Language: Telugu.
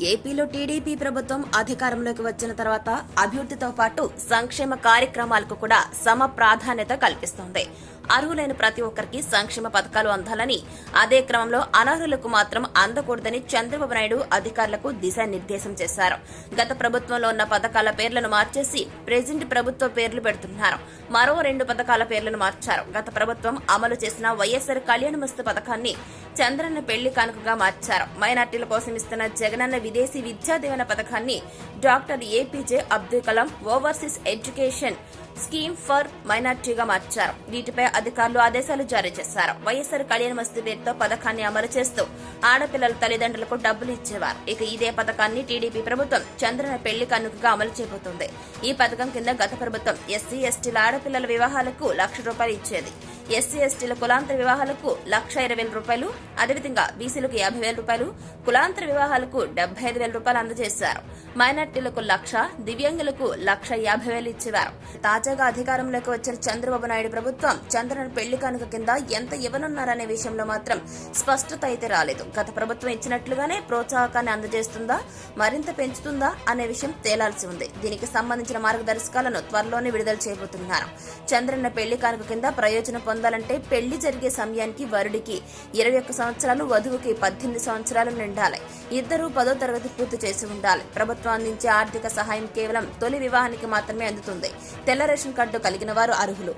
ఏపీలో టీడీపీ ప్రభుత్వం అధికారంలోకి వచ్చిన తర్వాత అభివృద్ధితో పాటు సంక్షేమ కార్యక్రమాలకు కూడా సమ ప్రాధాన్యత కల్పిస్తోంది. అర్హులైన ప్రతి ఒక్కరికి సంక్షేమ పథకాలు అందాలని, అదే క్రమంలో అనర్హులకు మాత్రం అందకూడదని చంద్రబాబు నాయుడు అధికారులకు దిశానిర్దేశం చేశారు. గత ప్రభుత్వంలో ఉన్న పథకాల పేర్లను మార్చేసి ప్రెజెంట్ ప్రభుత్వ పేర్లు పెడుతున్నారు. మరో 2 పథకాల పేర్లను మార్చారు. గత ప్రభుత్వం అమలు చేసిన వైఎస్ఆర్ కళ్యాణమస్తు పథకాన్ని చంద్రన్న పెళ్లి కానుకగా మార్చారు. మైనార్టీల కోసం ఇస్తున్న జగనన్న విదేశీ విద్యా దీవెన పథకాన్ని doctor A P J Abdul Kalam overseas education scheme for మైనార్టీగా మార్చారు. వీటిపై అధికారులు ఆదేశాలు జారీ చేశారు. వైఎస్ఆర్ కళ్యాణమస్తు పేరుతో పథకాన్ని అమలు చేస్తూ ఆడపిల్లల తల్లిదండ్రులకు డబ్బులు ఇచ్చేవారు. ఇక ఇదే పథకాన్ని టీడీపీ ప్రభుత్వం చంద్రన్న పెళ్లి కానుకగా అమలు చేయబోతోంది. ఈ పథకం కింద గత ప్రభుత్వం ఎస్సీ ఎస్టీల ఆడపిల్లల వివాహాలకు ₹1,00,000 ఇచ్చేది. ఎస్సీ ఎస్టీల కులాంతర వివాహాలకు ₹1,20,000, అదేవిధంగా బీసీలకు ₹50,000, కులాంతర వివాహాలకు ₹75,000 అందజేశారు. మైనార్టీలకు 1,00,000, దివ్యాంగులకు ₹1,50,000 ఇచ్చేవారు. తాజాగా అధికారంలోకి వచ్చిన చంద్రబాబు నాయుడు ప్రభుత్వం చంద్రన్న పెళ్లి కానుక కింద ఎంత ఇవ్వనున్నారనే విషయంలో మాత్రం స్పష్టత అయితే రాలేదు. గత ప్రభుత్వం ఇచ్చినట్లుగానే ప్రోత్సాహకాన్ని అందజేస్తుందా, మరింత పెంచుతుందా అనే విషయం తేలాల్సి ఉంది. దీనికి సంబంధించిన మార్గదర్శకాలను త్వరలోనే విడుదల చేయబోతున్నారు. చంద్రన్న పెళ్లి కానుక కింద ప్రయోజనం పొందాలంటే పెళ్లి జరిగే సమయానికి వరుడికి 21 సంవత్సరాలు, వధువుకి 18 సంవత్సరాలు నిండాలి. ఇద్దరూ 10వ తరగతి పూర్తి చేసి ఉండాలి. ప్రభుత్వం అందించే ఆర్థిక సహాయం కేవలం తొలి వివాహానికి మాత్రమే అందుతుంది. తెల్ల రేషన్ కార్డు కలిగిన వారు అర్హులు.